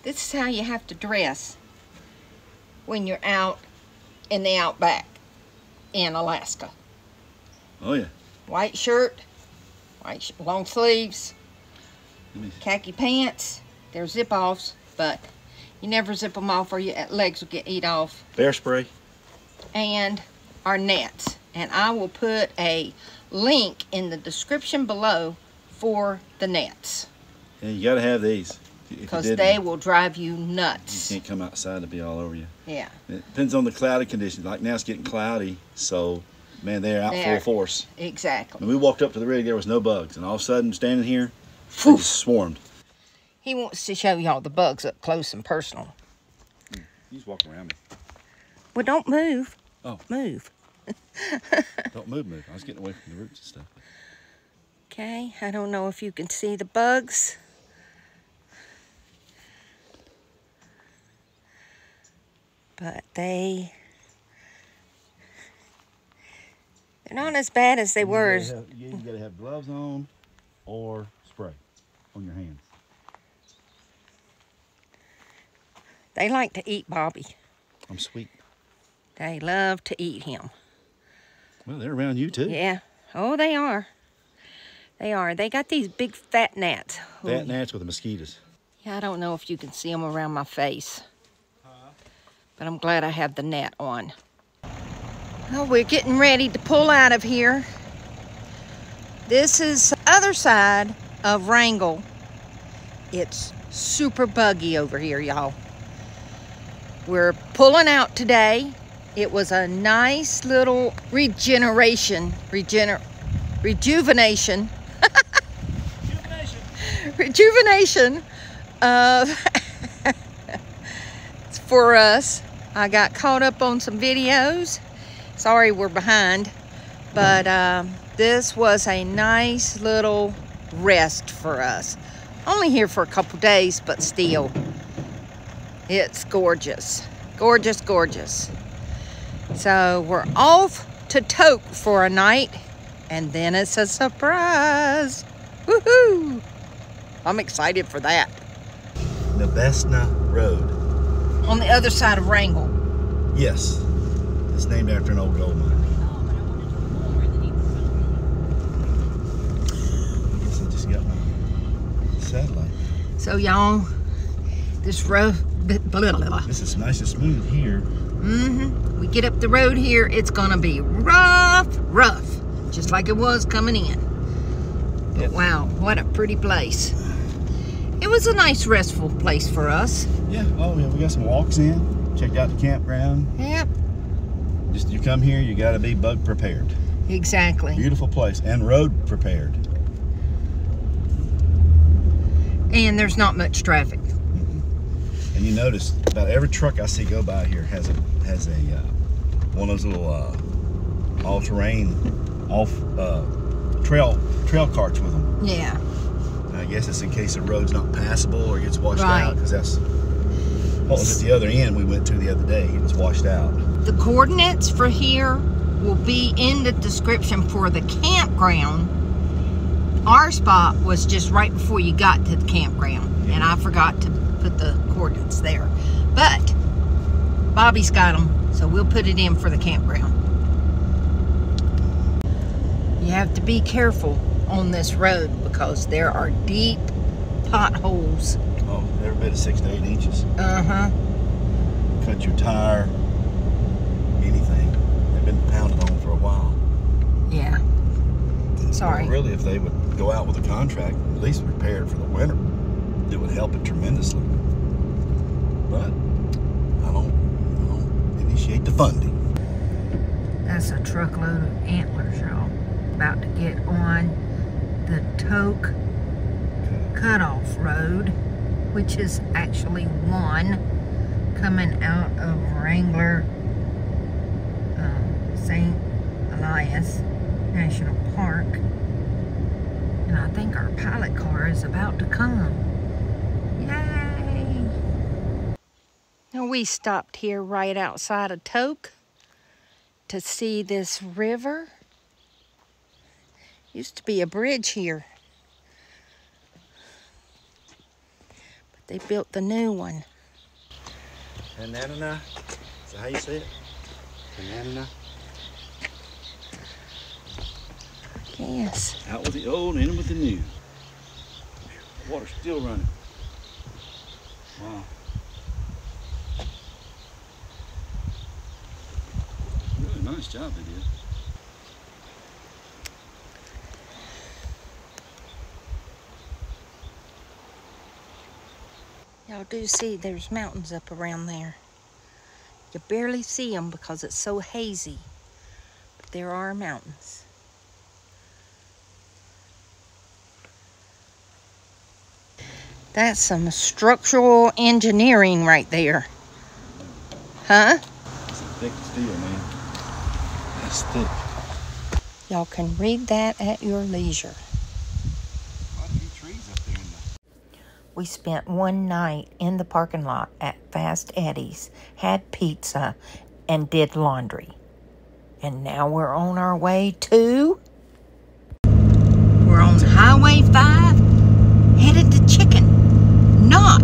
This is how you have to dress when you're out in the outback in Alaska. Oh yeah. White shirt, long sleeves, khaki pants. They're zip-offs, but you never zip them off or your legs will get eat off. Bear spray. And our nets. And I will put a link in the description below for the nets. Yeah, you gotta have these. Because they will drive you nuts. You can't come outside to be all over you. Yeah. It depends on the cloudy conditions. Like now it's getting cloudy, so man, they're out full force. Exactly. When we walked up to the rig, there was no bugs, and all of a sudden, standing here, they just swarmed. He wants to show y'all the bugs up close and personal. You just walk around me. Well, don't move. Oh. Move. Don't move. I was getting away from the roots and stuff. Okay, I don't know if you can see the bugs. But they're not as bad as they were. You gotta have gloves on or spray on your hands. They like to eat Bobby. I'm sweet. They love to eat him. Well, they're around you too. Yeah. Oh, they are. They are. They got these big fat gnats. Fat gnats with the mosquitoes. Yeah, I don't know if you can see them around my face. But I'm glad I have the net on. Well, we're getting ready to pull out of here. This is the other side of Wrangell. It's super buggy over here, y'all. We're pulling out today. It was a nice little rejuvenation. Rejuvenation for us. I got caught up on some videos. Sorry we're behind, but this was a nice little rest for us. Only here for a couple days, but still, it's gorgeous. Gorgeous, gorgeous. So we're off to Tok for a night, and then it's a surprise. Woohoo! I'm excited for that. Nebesna Road. On the other side of Wrangell. Yes. It's named after an old gold mine. I guess I just got my satellite. So y'all, this road, this is nice and smooth here. We get up the road here, it's gonna be rough, just like it was coming in. But yep. Wow, what a pretty place. It was a nice restful place for us. Yeah, oh yeah, we got some walks in, checked out the campground. Yep. Just you come here, you gotta be bug prepared. Exactly. Beautiful place, and road prepared. And there's not much traffic. And you notice about every truck I see go by here has a one of those little all-terrain trail carts with them. Yeah. And I guess it's in case the road's not passable or gets washed out, because that's what was at the other end we went to the other day. It was washed out. The coordinates for here will be in the description for the campground. Our spot was just right before you got to the campground, and I forgot to put the coordinates there. But Bobby's got them, so we'll put it in for the campground. You have to be careful on this road because there are deep potholes. Oh, every bit of 6 to 8 inches. Uh-huh. Cut your tire, anything. They've been pounded on for a while. Yeah. Sorry. Well, really, if they would go out with a contract, at least repair it for the winter, it would help it tremendously. But I don't initiate the funding. That's a truckload of antlers, y'all. About to get on the Tok cutoff road, which is actually one coming out of Wrangell St. Elias National Park. And I think our pilot car is about to come. Yay! Now we stopped here right outside of Tok to see this river. Used to be a bridge here. But They built the new one. Tanana. Is that how you say it? Tanana. Yes. Out with the old, in with the new. The water's still running. Wow. Really nice job they did. Y'all do see there's mountains up around there. You barely see them because it's so hazy. But there are mountains. That's some structural engineering right there. Huh? It's a thick steel, man. That's thick. Y'all can read that at your leisure. Quite a few trees up there in the... We spent one night in the parking lot at Fast Eddie's, had pizza, and did laundry. And now we're on our way to... We're on Highway 5, headed to Chicken. Not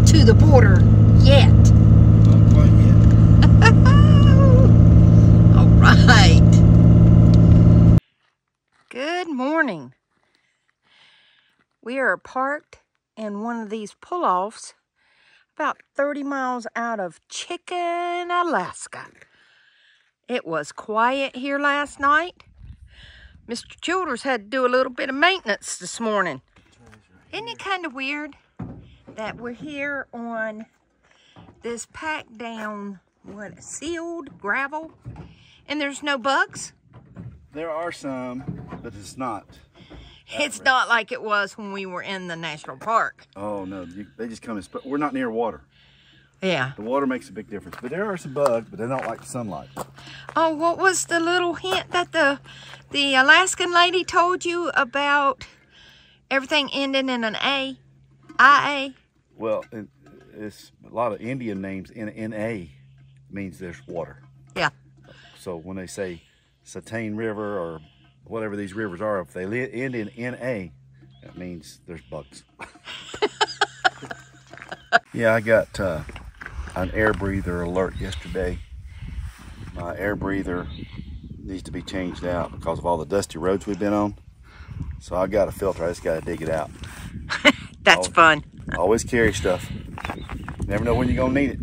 to the border yet. Not quite yet. All right. Good morning. We are parked in one of these pull-offs about 30 miles out of Chicken, Alaska. It was quiet here last night. Mr. Childers had to do a little bit of maintenance this morning. Isn't it kind of weird that we're here on this packed down, sealed gravel, and there's no bugs? There are some, but it's not. It's not like it was when we were in the national park. Oh, no. They just come and... We're not near water. Yeah. The water makes a big difference. But there are some bugs, but they don't like the sunlight. Oh, what was the little hint that the Alaskan lady told you about everything ending in an A? IA? Well, it's a lot of Indian names in NA means there's water. Yeah. So when they say Satane River or whatever these rivers are, if they end in NA, that means there's bugs. Yeah, I got an air breather alert yesterday. My air breather needs to be changed out because of all the dusty roads we've been on. So I got a filter, I just got to dig it out. That's fun. Always carry stuff. Never know when you're going to need it.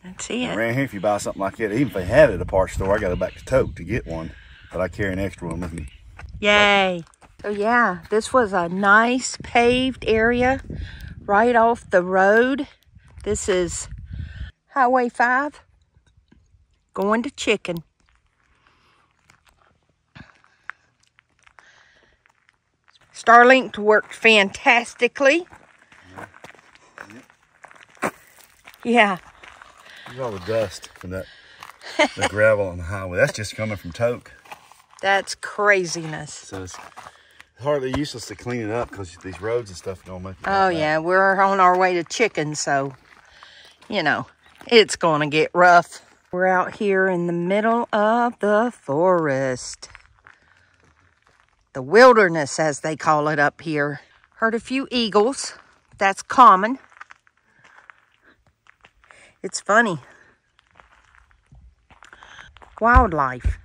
That's it. Around here, if you buy something like that, even if they had it at a parts store, I got to go back to Tote to get one. But I carry an extra one with me. Yay. So yeah, this was a nice paved area right off the road. This is Highway 5 going to Chicken. Starlink worked fantastically. Yeah. Look at all the dust from the gravel on the highway. That's just coming from Toke. That's craziness. So it's hardly useless to clean it up because these roads and stuff don't make it. Oh yeah, we're on our way to Chicken, so, you know, it's going to get rough. We're out here in the middle of the forest. The wilderness, as they call it up here. Heard a few eagles. That's common. It's funny. Wildlife.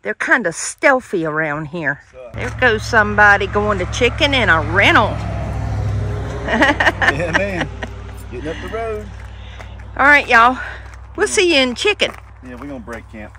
They're kind of stealthy around here. There goes somebody going to Chicken in a rental. Yeah, man. Getting up the road. All right, y'all. We'll see you in Chicken. Yeah, we're going to break camp.